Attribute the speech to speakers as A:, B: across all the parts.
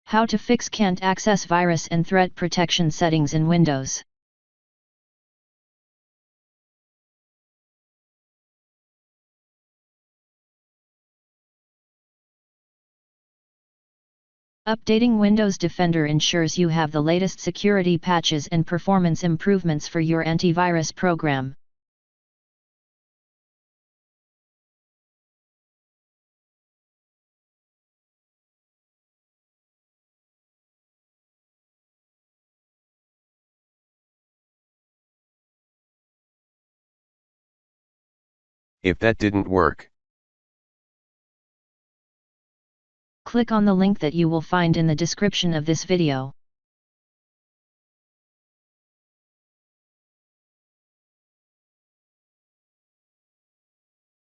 A: How to fix can't access virus and threat protection settings in Windows. Updating Windows Defender ensures you have the latest security patches and performance improvements for your antivirus program.
B: If that didn't work,
A: click on the link that you will find in the description of this video.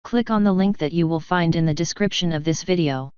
A: Click on the link that you will find in the description of this video.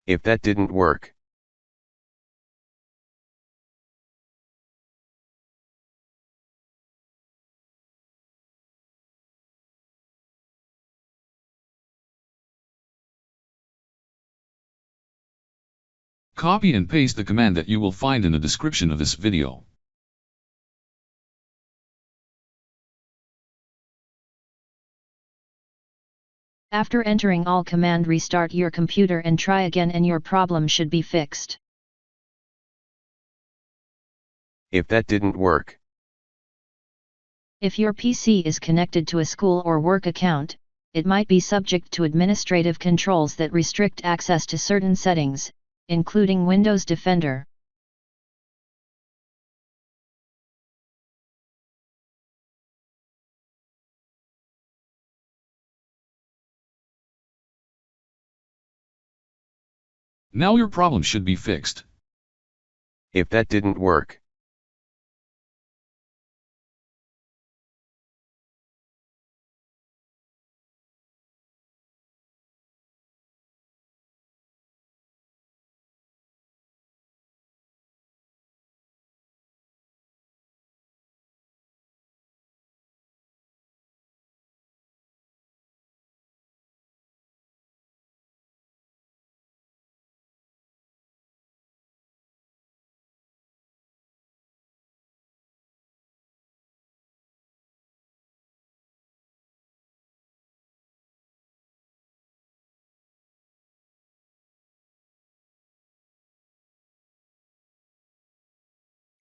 B: if that didn't work,
C: copy and paste the command that you will find in the description of this video.
A: After entering all command, restart your computer and try again and your problem should be fixed.
B: if that didn't work,
A: If your PC is connected to a school or work account, it might be subject to administrative controls that restrict access to certain settings, including Windows Defender.
C: Now your problem should be fixed.
B: if that didn't work,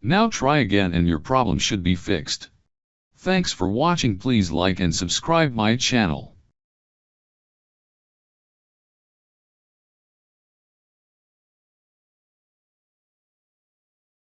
C: Now try again and your problem should be fixed. Thanks for watching. Please like and subscribe my channel.